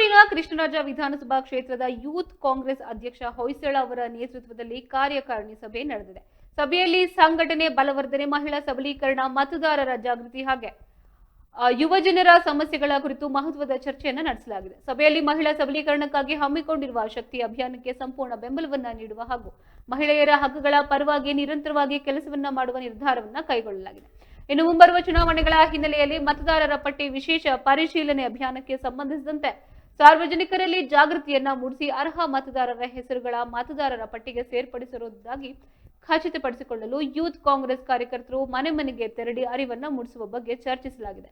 ತುಮಕೂರಿನ ಕೃಷ್ಣರಾಜ ವಿಧಾನಸಭಾ ಕ್ಷೇತ್ರದ ಯೂತ್ ಕಾಂಗ್ರೆಸ್ ಅಧ್ಯಕ್ಷ ಹೊಯ್ಸಳ ಅವರ ನೇತೃತ್ವದಲ್ಲಿ ಕಾರ್ಯಕಾರಿಣಿ ಸಭೆ ನಡೆದಿದೆ. ಸಭೆಯಲ್ಲಿ ಸಂಘಟನೆ ಬಲವರ್ಧನೆ, ಮಹಿಳಾ ಸಬಲೀಕರಣ, ಮತದಾರರ ಜಾಗೃತಿ ಹಾಗೆ ಯುವ ಜನರ ಸಮಸ್ಯೆಗಳ ಕುರಿತು ಮಹತ್ವದ ಚರ್ಚೆಯನ್ನು ನಡೆಸಲಾಗಿದೆ. ಸಭೆಯಲ್ಲಿ ಮಹಿಳಾ ಸಬಲೀಕರಣಕ್ಕಾಗಿ ಹಮ್ಮಿಕೊಂಡಿರುವ ಶಕ್ತಿ ಅಭಿಯಾನಕ್ಕೆ ಸಂಪೂರ್ಣ ಬೆಂಬಲವನ್ನ ನೀಡುವ ಹಾಗೂ ಮಹಿಳೆಯರ ಹಕ್ಕುಗಳ ಪರವಾಗಿ ನಿರಂತರವಾಗಿ ಕೆಲಸವನ್ನ ಮಾಡುವ ನಿರ್ಧಾರವನ್ನ ಕೈಗೊಳ್ಳಲಾಗಿದೆ. ಇನ್ನು ಮುಂಬರುವ ಚುನಾವಣೆಗಳ ಹಿನ್ನೆಲೆಯಲ್ಲಿ ಮತದಾರರ ಪಟ್ಟಿ ವಿಶೇಷ ಪರಿಶೀಲನೆ ಅಭಿಯಾನಕ್ಕೆ ಸಂಬಂಧಿಸಿದಂತೆ ಸಾರ್ವಜನಿಕರಲ್ಲಿ ಜಾಗೃತಿಯನ್ನ ಮೂಡಿಸಿ ಅರ್ಹ ಮತದಾರರ ಹೆಸರುಗಳ ಮತದಾರರ ಪಟ್ಟಿಗೆ ಸೇರ್ಪಡಿಸಿರುವುದಾಗಿ ಖಚಿತಪಡಿಸಿಕೊಳ್ಳಲು ಯೂತ್ ಕಾಂಗ್ರೆಸ್ ಕಾರ್ಯಕರ್ತರು ಮನೆ ಮನೆಗೆ ತೆರಳಿ ಅರಿವನ್ನ ಮೂಡಿಸುವ ಬಗ್ಗೆ ಚರ್ಚಿಸಲಾಗಿದೆ.